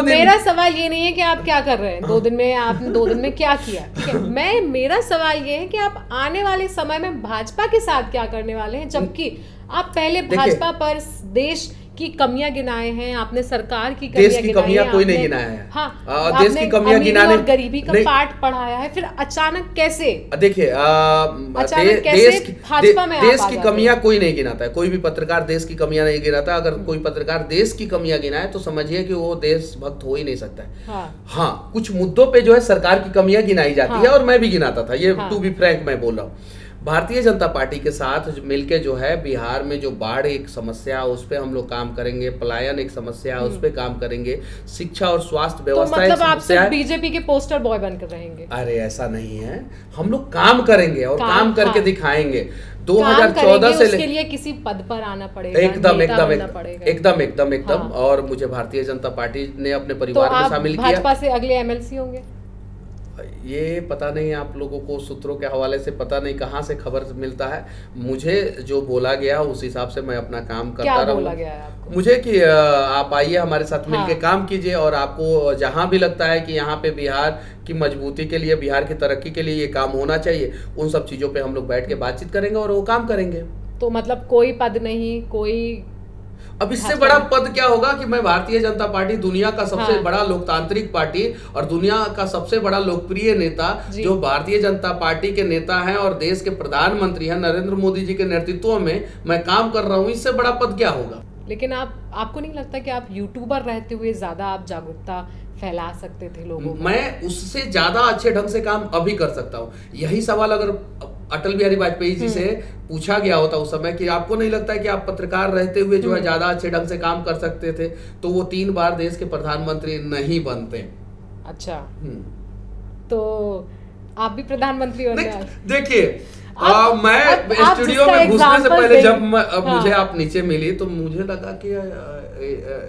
मेरा सवाल ये नहीं है कि आप क्या कर रहे हैं 2 दिन में, आपने 2 दिन में क्या किया, ठीक है? मेरा सवाल ये है कि आप आने वाले समय में भाजपा के साथ क्या करने वाले हैं, जबकि आप पहले भाजपा पर, देश की कमियां गिनाए हैं, आपने सरकार की देश की कमियां कोई नहीं गिनाया है। हाँ, देश की कमियां गिनाने और गरीबी का पाठ पढ़ाया है, फिर अचानक कैसे? देखिए देश की कमियां कोई नहीं गिनाता है, कोई भी पत्रकार देश की कमियां नहीं गिनाता। अगर कोई पत्रकार देश की कमियां गिनाए तो समझिए कि वो देशभक्त हो ही नहीं सकता है। हाँ, कुछ मुद्दों पे जो है सरकार की कमियां गिनाई जाती है, और मैं भी गिनाता था, ये टू बी फ्रैंक मैं बोल रहा हूँ। भारतीय जनता पार्टी के साथ मिलके जो है बिहार में जो बाढ़ एक समस्या उस पे हम लोग काम करेंगे, पलायन एक समस्या उस पे काम करेंगे, शिक्षा और स्वास्थ्य व्यवस्था तो मतलब आप सिर्फ बीजेपी के पोस्टर बॉय बनकर रहेंगे? अरे ऐसा नहीं है, हम लोग काम करेंगे और काम करके दिखाएंगे। 2014 से उसके लिए किसी पद पर आना पड़ेगा, एकदम। और मुझे भारतीय जनता पार्टी ने अपने परिवार में शामिल किया। भाजपा से अगले एमएलसी होंगे? ये पता नहीं, आप लोगों को सूत्रों के हवाले से पता नहीं कहाँ से खबर मिलता है। मुझे जो बोला गया उस हिसाब से मैं अपना काम करता रहूँगा। मुझे कि आप आइए हमारे साथ मिलके काम कीजिए, और आपको जहाँ भी लगता है कि यहाँ पे बिहार की मजबूती के लिए, बिहार की तरक्की के लिए ये काम होना चाहिए, उन सब चीज़ों पे हम लोग बैठ के बातचीत करेंगे और वो काम करेंगे। तो मतलब कोई पद नहीं, कोई अब इससे बड़ा पद क्या होगा कि मैं भारतीय जनता पार्टी, दुनिया का सबसे बड़ा लोकतांत्रिक पार्टी और दुनिया का सबसे बड़ा लोकप्रिय नेता, जो भारतीय जनता पार्टी के नेता हैं और देश के प्रधानमंत्री हैं नरेंद्र मोदी जी के नेतृत्व में मैं काम कर रहा हूं, इससे बड़ा पद क्या होगा? लेकिन आपको नहीं लगता कि आप यूट्यूबर रहते हुए ज्यादा आप जागरूकता फैला सकते थे लोगों में? मैं उससे ज्यादा अच्छे ढंग से काम अभी कर सकता हूँ। यही सवाल अगर अटल बिहारी वाजपेयी जी से पूछा गया होता उस समय कि आपको नहीं लगता है कि आप पत्रकार रहते हुए जो है ज्यादा अच्छे ढंग से काम कर सकते थे, तो वो 3 बार देश के प्रधानमंत्री नहीं बनते। अच्छा, तो आप भी प्रधानमंत्री होने? देखिए, मैं स्टूडियो में घुसने से पहले जब मुझे आप नीचे मिली तो मुझे लगा कि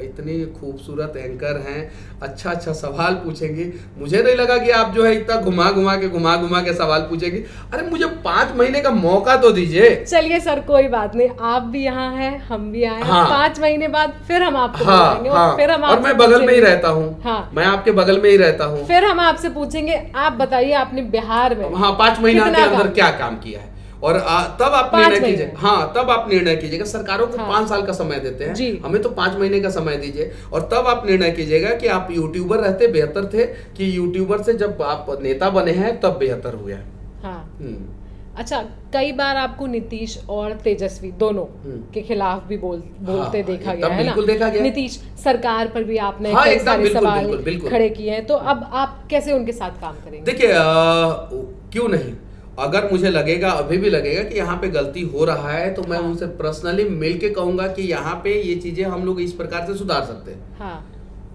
इतनी खूबसूरत एंकर हैं, अच्छा सवाल पूछेंगी। मुझे नहीं लगा कि आप जो है इतना घुमा के सवाल पूछेंगी। अरे मुझे 5 महीने का मौका तो दीजिए। चलिए सर, कोई बात नहीं, आप भी यहाँ हैं, हम भी यहाँ हैं। 5 महीने बाद फिर हम आपको बुलाएंगे और फिर हम और मैं बगल में ही रहता हूँ। मैं आपके बगल में ही रहता हूँ। फिर हम आपसे पूछेंगे, आप बताइए आपने बिहार में 5 महीना के अंदर क्या काम किया है, और तब आप निर्णय कीजिए। तब आप निर्णय कीजिएगा। सरकारों को 5 साल का समय देते हैं, हमें तो 5 महीने का समय दीजिए, और तब आप निर्णय कीजिएगा कि आप यूट्यूबर रहते बेहतर थे कि यूट्यूबर से जब आप नेता बने हैं तब बेहतर हुआ है। अच्छा, कई बार आपको नीतीश और तेजस्वी दोनों के खिलाफ भी बोलते देखा गया है ना? देखा गया। नीतीश सरकार पर भी आपने कई सारे सवाल खड़े किए हैं, तो अब आप कैसे उनके साथ काम करेंगे? देखिए, क्यों नहीं, अगर मुझे लगेगा, अभी भी लगेगा कि यहाँ पे गलती हो रहा है, तो मैं उनसे पर्सनली मिलके कहूंगा कि यहाँ पे ये चीजें हम लोग इस प्रकार से सुधार सकते हैं।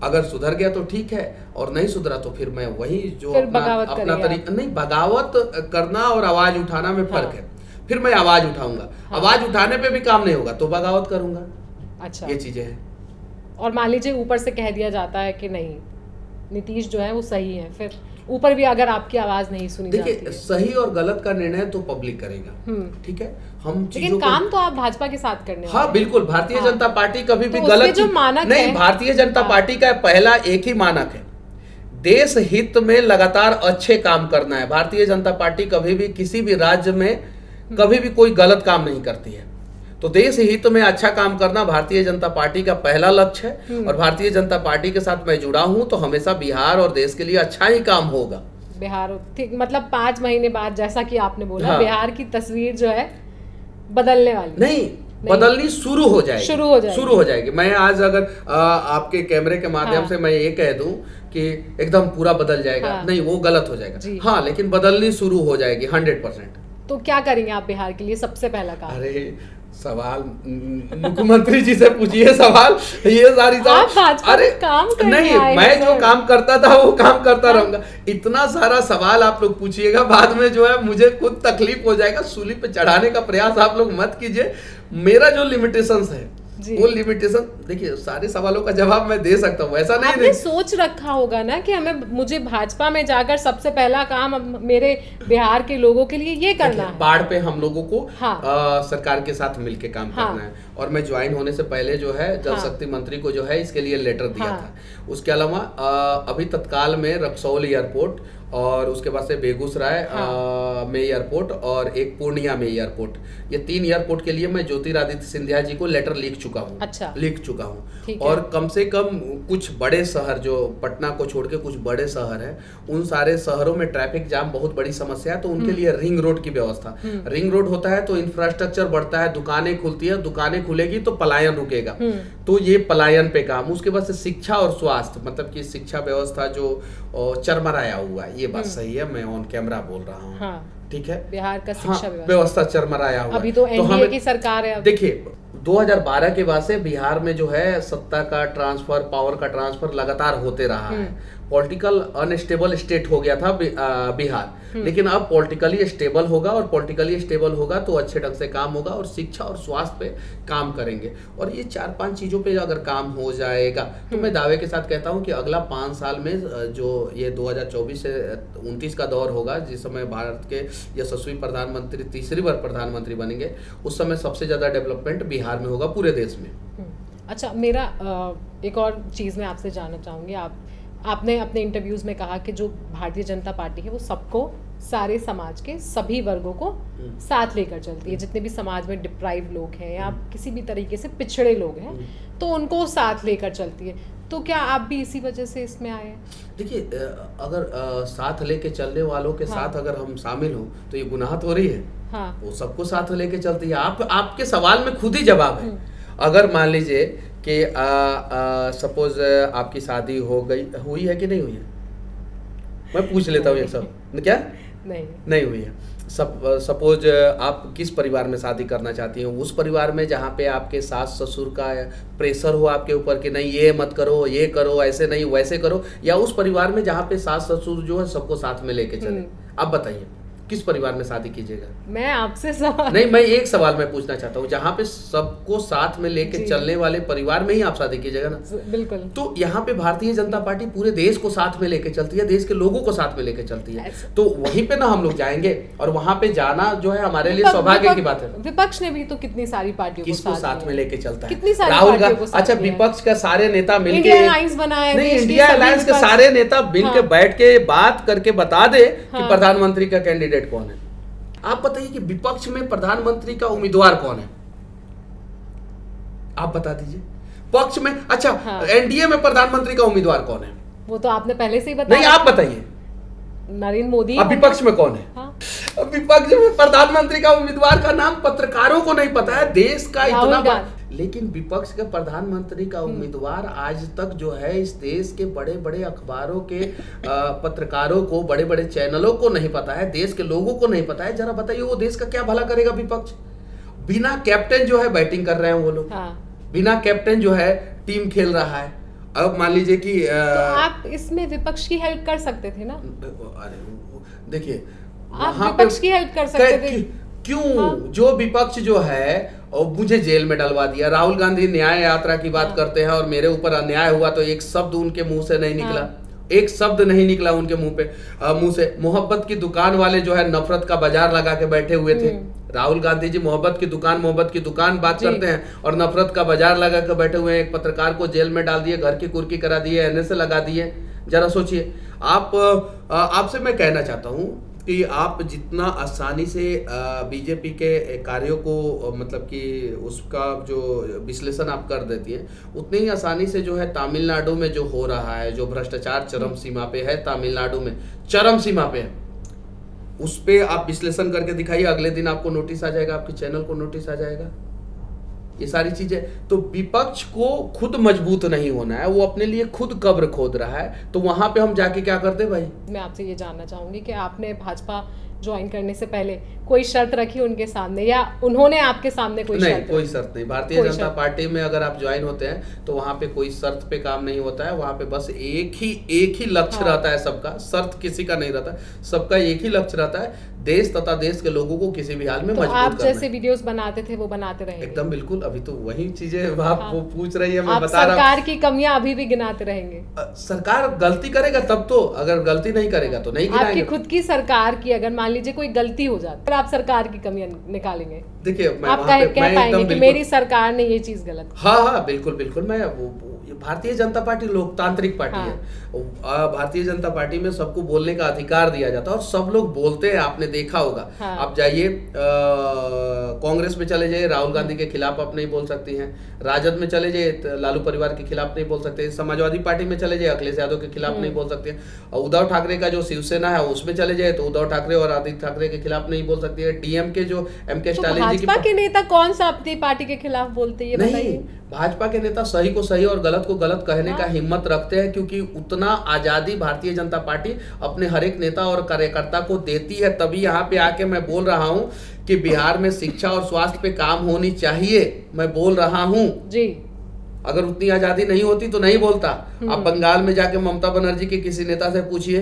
अगर सुधर गया तो ठीक है, और नहीं सुधरा तो फिर मैं वही जो अपना तरीका, नहीं, बगावत करना और आवाज उठाना में फर्क है। फिर मैं आवाज उठाऊंगा, आवाज उठाने पे भी काम नहीं होगा तो बगावत करूंगा। अच्छा, ये चीजें हैं। और मान लीजिए ऊपर से कह दिया जाता है कि नहीं, नीतीश जो है वो सही है, फिर ऊपर भी अगर आपकी आवाज नहीं सुनी जाती है? देखिए, सही और गलत का निर्णय तो पब्लिक करेगा, ठीक है। लेकिन काम तो आप भाजपा के साथ करने वाले। हाँ, बिल्कुल। भारतीय जनता पार्टी कभी भी गलत जो मानक नहीं, भारतीय जनता पार्टी का पहला एक ही मानक है, देश हित में लगातार अच्छे काम करना है। भारतीय जनता पार्टी कभी भी किसी भी राज्य में कभी भी कोई गलत काम नहीं करती है। तो देश हित में अच्छा काम करना भारतीय जनता पार्टी का पहला लक्ष्य है, और भारतीय जनता पार्टी के साथ मैं जुड़ा हूं तो हमेशा बिहार और देश के लिए अच्छा ही काम होगा। बिहार, ठीक, मतलब 5 महीने बाद जैसा कि आपने बोला, बिहार की तस्वीर जो है बदलने वाली नहीं, बदलनी शुरू हो जाएगी। मैं आज अगर आपके कैमरे के माध्यम से मैं ये कह दूं कि एकदम पूरा बदल जाएगा, नहीं, वो गलत हो जाएगा। हाँ, लेकिन बदलनी शुरू हो जाएगी 100%। तो क्या करेंगे आप बिहार के लिए सबसे पहला काम? अरे सवाल मुख्यमंत्री जी से पूछिए सवाल, ये सारी अरे काम नहीं, मैं जो काम करता था वो काम करता रहूंगा। इतना सारा सवाल आप लोग पूछिएगा, बाद में जो है मुझे खुद तकलीफ हो जाएगा। सूली पे चढ़ाने का प्रयास आप लोग मत कीजिए। मेरा जो लिमिटेशंस है वो लिमिटेशन, देखिए, सारे सवालों का जवाब मैं दे सकता हूँ, ऐसा नहीं। आपने सोच रखा होगा ना कि मुझे भाजपा में जाकर सबसे पहला काम मेरे बिहार के लोगों के लिए ये करना है। बाढ़ पे हम लोगों को सरकार के साथ मिलके काम करना है, और मैं ज्वाइन होने से पहले जो है जल शक्ति मंत्री को जो है इसके लिए लेटर दिया था। उसके अलावा अभी तत्काल में रक्सौल एयरपोर्ट और उसके बाद से बेगूसराय में एयरपोर्ट और एक पूर्णिया में एयरपोर्ट, ये 3 एयरपोर्ट के लिए मैं ज्योतिरादित्य सिंधिया जी को लेटर लिख चुका हूँ। अच्छा। लिख चुका हूँ। और कम से कम कुछ बड़े शहर जो पटना को छोड़ के कुछ बड़े शहर हैं, उन सारे शहरों में ट्रैफिक जाम बहुत बड़ी समस्या है, तो उनके लिए रिंग रोड की व्यवस्था। रिंग रोड होता है तो इंफ्रास्ट्रक्चर बढ़ता है, दुकानें खुलती है, दुकानें खुलेगी तो पलायन रुकेगा, तो ये पलायन पे काम। उसके बाद से शिक्षा और स्वास्थ्य, मतलब कि शिक्षा व्यवस्था जो चरमराया हुआ है, ये बात सही है, मैं ऑन कैमरा बोल रहा हूँ। ठीक है, बिहार का शिक्षा व्यवस्था चरमराया हुआ अभी तो एनडीए की सरकार है। देखिए 2012 के बाद से बिहार में जो है सत्ता का ट्रांसफर, पावर का ट्रांसफर लगातार होते रहा है। पॉलिटिकल अनस्टेबल स्टेट हो गया था बिहार, लेकिन अब पॉलिटिकली स्टेबल होगा, और पॉलिटिकली स्टेबल होगा तो अच्छे ढंग से काम होगा और शिक्षा और स्वास्थ्य पे काम करेंगे। और ये 4-5 चीजों पे अगर काम हो जाएगा तो मैं दावे के साथ कहता हूँ कि अगला 5 साल में जो ये 2024 से 29 का दौर होगा, जिस समय भारत के यशस्वी प्रधानमंत्री तीसरी बार प्रधानमंत्री बनेंगे, उस समय सबसे ज्यादा डेवलपमेंट बिहार में होगा पूरे देश में। अच्छा, मेरा एक और चीज़ मैं आपसे जानना चाहूँगी। आपने अपने इंटरव्यूज़ में कहा कि जो भारतीय जनता पार्टी है वो सबको, सारे समाज के सभी वर्गों को साथ लेकर चलती है। जितने भी समाज में डिप्राइव लोग हैं या किसी भी तरीके से पिछड़े लोग हैं, तो उनको साथ लेकर चलती है। तो क्या आप भी इसी वजह से इसमें आए हैं? देखिए, अगर साथ लेके चलने वालों के साथ अगर हम शामिल हों तो ये गुनाह तो हो रही है। वो सबको साथ लेके चलती है। आपके सवाल में खुद ही जवाब है। अगर मान लीजिए कि सपोज आपकी शादी हुई है कि नहीं हुई है, मैं पूछ लेता हूँ एक सब, क्या नहीं हुई है। सपोज आप किस परिवार में शादी करना चाहती हैं? उस परिवार में जहाँ पे आपके सास ससुर का प्रेशर हो आपके ऊपर कि नहीं ये मत करो, ये करो, ऐसे नहीं वैसे करो, या उस परिवार में जहाँ पे सास ससुर जो है सबको साथ में लेके चले? आप बताइए किस परिवार में शादी कीजिएगा? मैं आपसे सवाल नहीं, मैं एक सवाल मैं पूछना चाहता हूँ, जहाँ पे सबको साथ में लेके चलने वाले परिवार में ही आप शादी कीजिएगा ना? बिल्कुल। तो यहाँ पे भारतीय जनता पार्टी पूरे देश को साथ में लेके चलती है, देश के लोगों को साथ में लेके चलती है, तो वहीं पे ना हम लोग जाएंगे, और वहाँ पे जाना जो है हमारे लिए सौभाग्य की बात है। विपक्ष ने भी तो कितनी सारी पार्टियों किसको साथ में लेके चलता है? कितनी सारी राहुल गांधी। अच्छा, विपक्ष का सारे नेता मिलके इंडिया अलायंस बनाया, नहीं, इंडिया अलायंस के सारे नेता मिलके बैठ के बात करके बता दे कि प्रधानमंत्री का कैंडिडेट कौन है। आप बताइए कि विपक्ष में प्रधानमंत्री का उम्मीदवार कौन है? आप बता दीजिए। पक्ष में, अच्छा, एनडीए में प्रधानमंत्री का उम्मीदवार कौन है? वो तो आपने पहले से ही बताया। नहीं, आप बताइए। नरेंद्र मोदी। अब विपक्ष में कौन है? विपक्ष में प्रधानमंत्री का उम्मीदवार का नाम पत्रकारों को नहीं पता है, देश का इतना, लेकिन विपक्ष के प्रधानमंत्री का उम्मीदवार आज तक जो है इस देश के बड़े बड़े अखबारों के पत्रकारों को, बड़े बड़े चैनलों को नहीं पता है, देश के लोगों को नहीं पता है। जरा बताइए वो देश का क्या भला करेगा विपक्ष? बिना कैप्टन जो है बैटिंग कर रहे हैं वो लोग, बिना कैप्टन जो है टीम खेल रहा है। अब मान लीजिए कि तो आप इसमें विपक्ष की हेल्प कर सकते थे ना? अरे देखिए, आप विपक्ष की हेल्प कर सकते थे। क्यों? जो विपक्ष जो है और मुझे जेल में डलवा दिया। राहुल गांधी न्याय यात्रा की बात करते हैं और मेरे ऊपर अन्याय हुआ तो एक शब्द उनके मुंह से नहीं निकला, एक शब्द नहीं निकला उनके मुंह से। मोहब्बत की दुकान वाले जो है नफरत का बाजार लगा के बैठे हुए थे। राहुल गांधी जी मोहब्बत की दुकान बात करते हैं और नफरत का बाजार लगा के बैठे हुए हैं। एक पत्रकार को जेल में डाल दिए, घर की कुर्की करा दिए, एनएसए लगा दिए। जरा सोचिए आप। आपसे मैं कहना चाहता हूँ कि आप जितना आसानी से बीजेपी के कार्यों को, मतलब कि उसका जो विश्लेषण आप कर देती है, उतनी ही आसानी से जो है तमिलनाडु में जो हो रहा है, जो भ्रष्टाचार चरम सीमा पे है, तमिलनाडु में चरम सीमा पे है, उस पे आप विश्लेषण करके दिखाइए। अगले दिन आपको नोटिस आ जाएगा, आपके चैनल को नोटिस आ जाएगा। ये सारी चीजें, तो विपक्ष को खुद मजबूत नहीं होना है, वो अपने लिए खुद कब्र खोद रहा है, तो वहां पे हम जाके क्या करते भाई? मैं आपसे ये जानना चाहूंगी कि आपने भाजपा ज्वाइन करने से पहले कोई शर्त रखी उनके सामने, या उन्होंने आपके सामने कोई नहीं? शर्त? कोई शर्त नहीं। भारतीय जनता पार्टी में अगर आप ज्वाइन होते हैं तो वहाँ पे कोई शर्त पे काम नहीं होता है। वहाँ पे बस एक ही लक्ष्य रहता है सबका, शर्त किसी का नहीं रहता, सबका एक ही लक्ष्य रहता है, देश तथा देश के लोगों को किसी भी हाल में तो मजबूत आप करना जैसे है। वीडियोस बनाते थे वो बनाते रहेंगे? एकदम बिल्कुल, अभी तो वही चीजें आप वो पूछ रही है, मैं आप बता रहा हूँ। सरकार की कमियां अभी भी गिनाते रहेंगे? सरकार गलती करेगा तब तो, अगर गलती नहीं करेगा तो नहीं आपकी गिनाएंगे। खुद की सरकार की अगर मान लीजिए कोई गलती हो जाती है, फिर आप सरकार की कमियां निकालेंगे? देखिए मैं आप वहाँ पे कह मैं पाएंगे एकदम कि मेरी सरकार ने ये चीज गलत की? हाँ बिल्कुल बिल्कुल। मैं ये भारतीय जनता पार्टी लोकतांत्रिक पार्टी है। भारतीय जनता पार्टी में सबको बोलने का अधिकार दिया जाता है और सब लोग बोलते हैं, आपने देखा होगा। आप जाइए कांग्रेस में चले जाइए, राहुल गांधी के खिलाफ आप नहीं बोल सकती हैं। राजद में चले जाइए, लालू परिवार के खिलाफ नहीं बोल सकते। समाजवादी पार्टी में चले जाइए, अखिलेश यादव के खिलाफ नहीं बोल सकते। और उद्धव ठाकरे का जो शिवसेना है उसमें चले जाए तो उद्धव ठाकरे और आदित्य ठाकरे के खिलाफ नहीं बोल सकती है। डीएमके जो एमके स्टालिन जी की, भाजपा के नेता कौन सा अपनी पार्टी के खिलाफ बोलते हैं, ये बताइए? भाजपा के नेता सही को सही और गलत को गलत कहने का हिम्मत रखते हैं, क्योंकि उतना आजादी भारतीय जनता पार्टी अपने हर एक नेता और कार्यकर्ता को देती है। तभी यहाँ पे आके मैं बोल रहा हूँ कि बिहार में शिक्षा और स्वास्थ्य पे काम होनी चाहिए, मैं बोल रहा हूँ जी। अगर उतनी आजादी नहीं होती तो नहीं बोलता। आप बंगाल में जाके ममता बनर्जी के किसी नेता से पूछिए,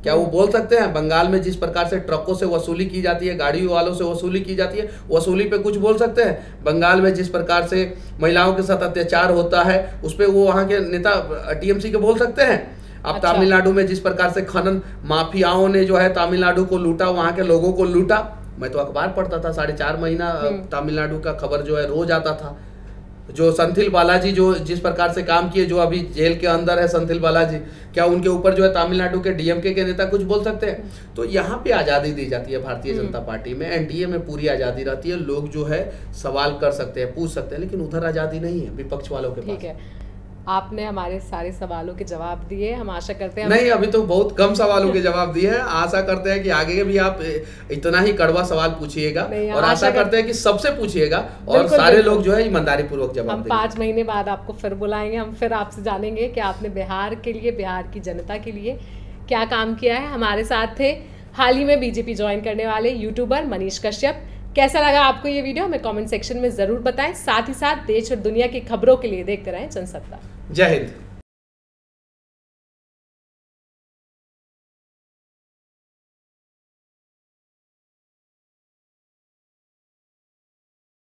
क्या वो बोल सकते हैं? बंगाल में जिस प्रकार से ट्रकों से वसूली की जाती है, गाड़ी वालों से वसूली की जाती है, वसूली पे कुछ बोल सकते हैं? बंगाल में जिस प्रकार से महिलाओं के साथ अत्याचार होता है उस पे वो वहाँ के नेता टीएमसी के बोल सकते हैं? आप तमिलनाडु में जिस प्रकार से खनन माफियाओं ने जो है तमिलनाडु को लूटा, वहाँ के लोगों को लूटा। मैं तो अखबार पढ़ता था, 4.5 महीना तमिलनाडु का खबर जो है रोज आता था। जो संथिल बालाजी जो जिस प्रकार से काम किए, जो अभी जेल के अंदर है संथिल बालाजी, क्या उनके ऊपर जो है तमिलनाडु के डीएमके के नेता कुछ बोल सकते हैं? तो यहाँ पे आज़ादी दी जाती है भारतीय जनता पार्टी में। एनडीए में पूरी आज़ादी रहती है, लोग जो है सवाल कर सकते हैं, पूछ सकते हैं, लेकिन उधर आज़ादी नहीं है विपक्ष वालों के पास। ठीक है, आपने हमारे सारे सवालों के जवाब दिए। हम आशा करते हैं नहीं, अभी तो बहुत कम सवालों के जवाब दिए हैं। आशा करते हैं कि आगे भी आप इतना ही कड़वा सवाल पूछिएगा और आशा करते हैं कि सबसे पूछिएगा और सारे लोग जो है ईमानदारी पूर्वक जवाब देंगे। हम 5 महीने बाद आपको फिर बुलाएंगे, हम फिर आपसे जानेंगे कि आपने बिहार के लिए, बिहार की जनता के लिए क्या काम किया है। हमारे साथ थे हाल ही में बीजेपी ज्वाइन करने वाले यूट्यूबर मनीष कश्यप। कैसा लगा आपको ये वीडियो हमें कमेंट सेक्शन में जरूर बताएं। साथ ही साथ देश और दुनिया की खबरों के लिए देखते रहें जनसत्ता। जय हिंद।